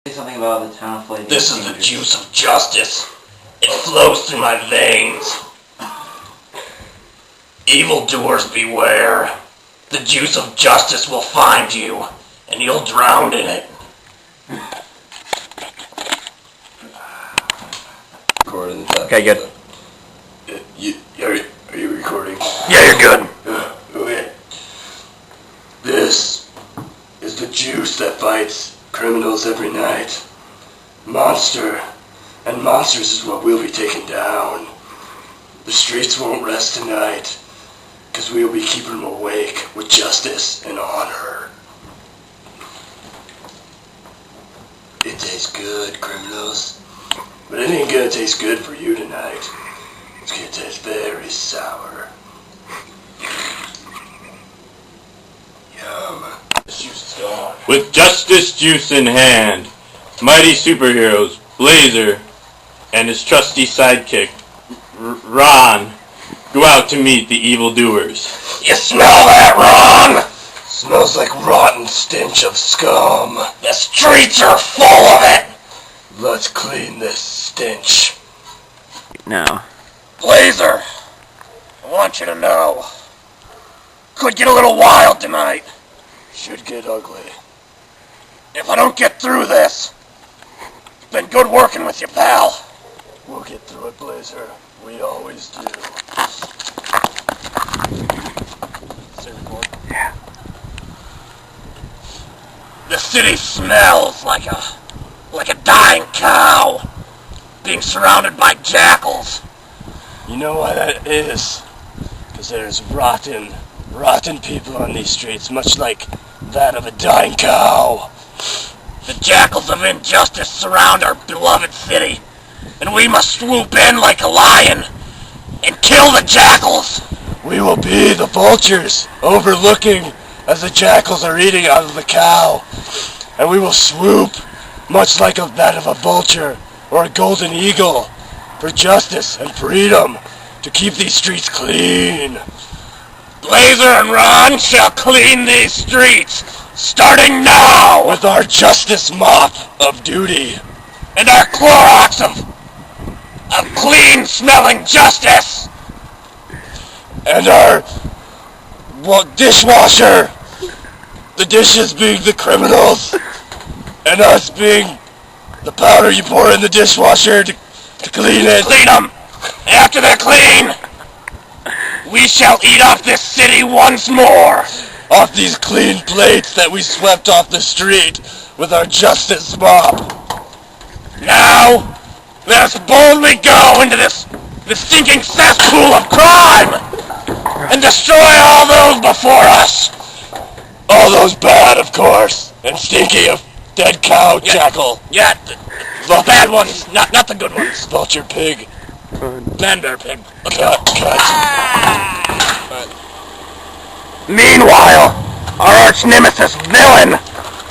Something about the town of Floyd. This is the juice of justice. It flows through my veins. Evildoers beware. The juice of justice will find you, and you'll drown in it. Recording the Okay, good. Are you recording? Yeah, you're good. Okay. This is the juice that fights criminals every night. Monster. And monsters is what we'll be taking down. The streets won't rest tonight, because we'll be keeping them awake with justice and honor. It tastes good, criminals. But it ain't gonna taste good for you tonight. It's gonna taste very sour. Yum. This juice is gone. With justice juice in hand, mighty superheroes Blazer and his trusty sidekick Ron go out to meet the evildoers. You smell that, Ron? Smells like rotten stench of scum. The streets are full of it. Let's clean this stench. No. Blazer, I want you to know, could get a little wild tonight. Should get ugly. If I don't get through this, it's been good working with you, pal. We'll get through it, Blazer. We always do. Yeah. The city smells like a dying cow being surrounded by jackals. You know why that is? Because there's rotten people on these streets, much like that of a dying cow. The jackals of injustice surround our beloved city, and we must swoop in like a lion and kill the jackals. We will be the vultures overlooking as the jackals are eating out of the cow, and we will swoop, much like that of a vulture or a golden eagle, for justice and freedom to keep these streets clean. Blazer and Ron shall clean these streets, starting now! With our justice mop of duty. And our Clorox of clean-smelling justice! And our dishwasher. The dishes being the criminals, and us being the powder you pour in the dishwasher to clean it. Clean them! After they're clean, we shall eat up this city once more! Off these clean plates that we swept off the street with our justice mop. Now, let us boldly go into this stinking cesspool of crime and destroy all those before us. All those bad, of course, and stinky of dead cow, jackal. Yeah, the bad ones, not the good ones. Vulture pig. Man bear pig. Cut. Meanwhile, our arch nemesis villain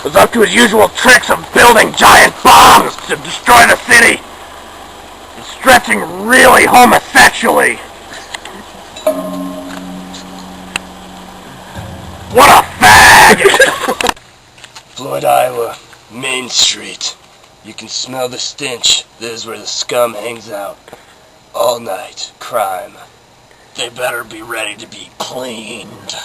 is up to his usual tricks of building giant bombs to destroy the city and stretching really homosexually. What a fag! Floyd, Iowa, Main Street. You can smell the stench. This is where the scum hangs out. All night. Crime. They better be ready to be cleaned.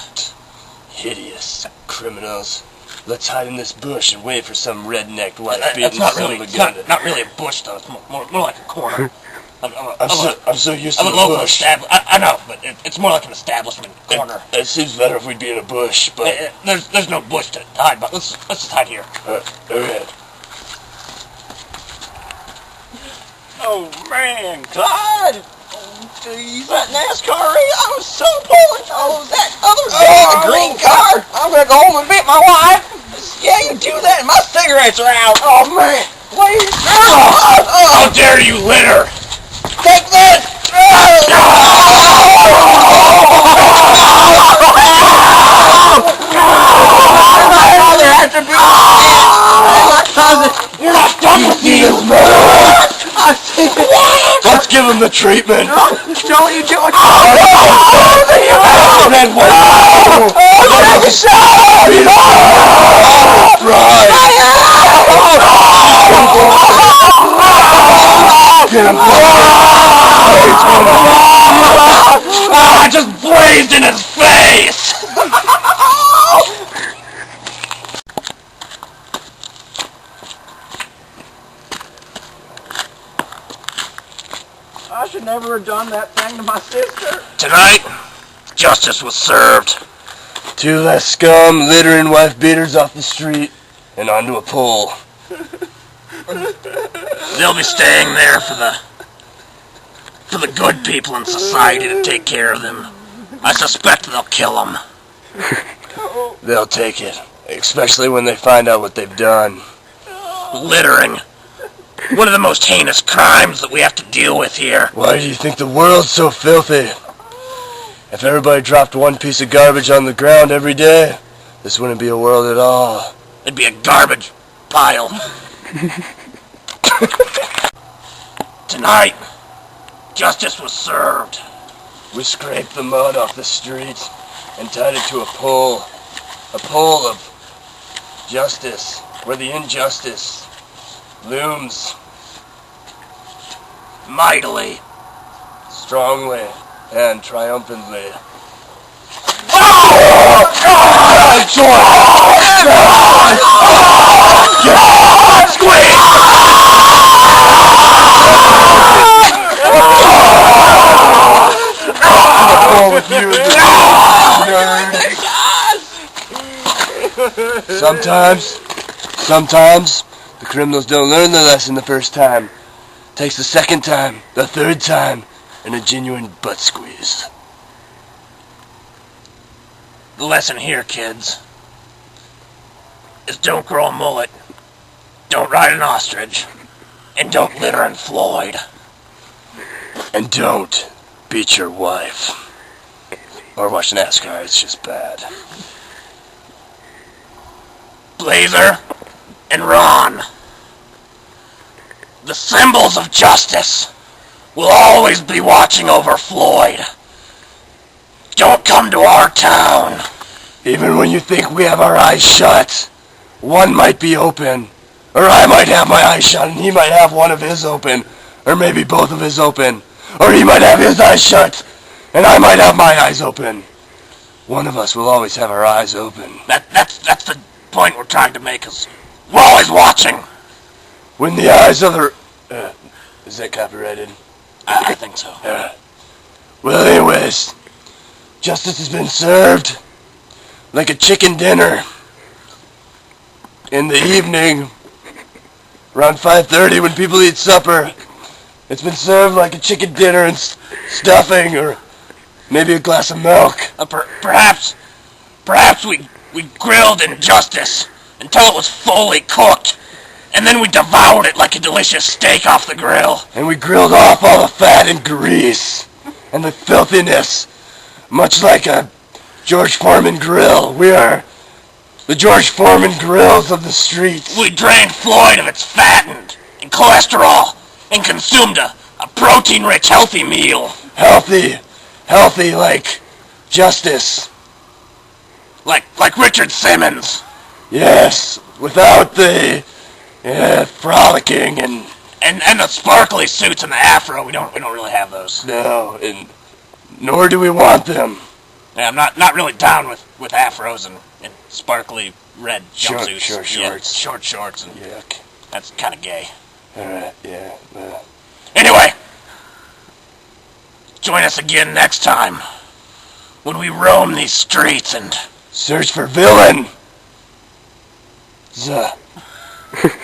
Hideous criminals. Let's hide in this bush and wait for some rednecked white That's beating not son really, of a gun. not really a bush though. It's more like a corner. I'm so used to I'm a the local bush. I know, but it's more like an establishment corner. It seems better if we'd be in a bush, but There's no bush to hide, but let's just hide here. okay. Oh man, God! Oh geez, that NASCAR race, I was so pulling. Oh, that other guy in the green car. I'm gonna go home and beat my wife. Yeah, you do that. My cigarettes are out. Oh man, please. How dare you litter! Take this. Mother attribute. You're not done with me, man! Let's give him the treatment. Don't you do it. Red one. Right. him! I just blazed in his face! I should never have done that thing to my sister. Tonight, justice was served. 2 less scum littering wife beaters off the street and onto a pole. They'll be staying there for the good people in society to take care of them. I suspect they'll kill them. They'll take it, especially when they find out what they've done. Littering. One of the most heinous crimes that we have to deal with here. Why do you think the world's so filthy? If everybody dropped 1 piece of garbage on the ground every day, this wouldn't be a world at all. It'd be a garbage pile. Tonight, justice was served. We scraped the mud off the street and tied it to a pole. A pole of justice, where the injustice looms Mightily. strongly and triumphantly. Sometimes the criminals don't learn their lesson the first time. Takes the second time, the third time, and a genuine butt squeeze. The lesson here, kids, is don't grow a mullet, don't ride an ostrich, and don't litter in Floyd. And don't beat your wife. Or watch NASCAR, it's just bad. Blazer and Ron, the symbols of justice will always be watching over Floyd. Don't come to our town. Even when you think we have our eyes shut, one might be open. Or I might have my eyes shut and he might have one of his open. Or maybe both of his open. Or he might have his eyes shut and I might have my eyes open. One of us will always have our eyes open. That's the point we're trying to make, is we're always watching. When the eyes of the... is that copyrighted? I think so. Well, anyways, justice has been served like a chicken dinner. In the evening, around 5:30 when people eat supper, it's been served like a chicken dinner and stuffing, or maybe a glass of milk. Perhaps we grilled injustice until it was fully cooked, and then we devoured it like a delicious steak off the grill. And we grilled off all the fat and grease and the filthiness, much like a George Foreman grill. We are the George Foreman grills of the streets. We drained Floyd of its fat and cholesterol and consumed a protein-rich, healthy meal. Healthy like justice. Like Richard Simmons. Yes, without the frolicking and the sparkly suits and the afro. We don't really have those. no, and nor do we want them. Yeah, I'm not really down with afros and sparkly red jumpsuits. Short shorts. Yeah, short shorts, and Yuck. that's kind of gay. Alright, yeah. Anyway, join us again next time when we roam these streets and Search for villain.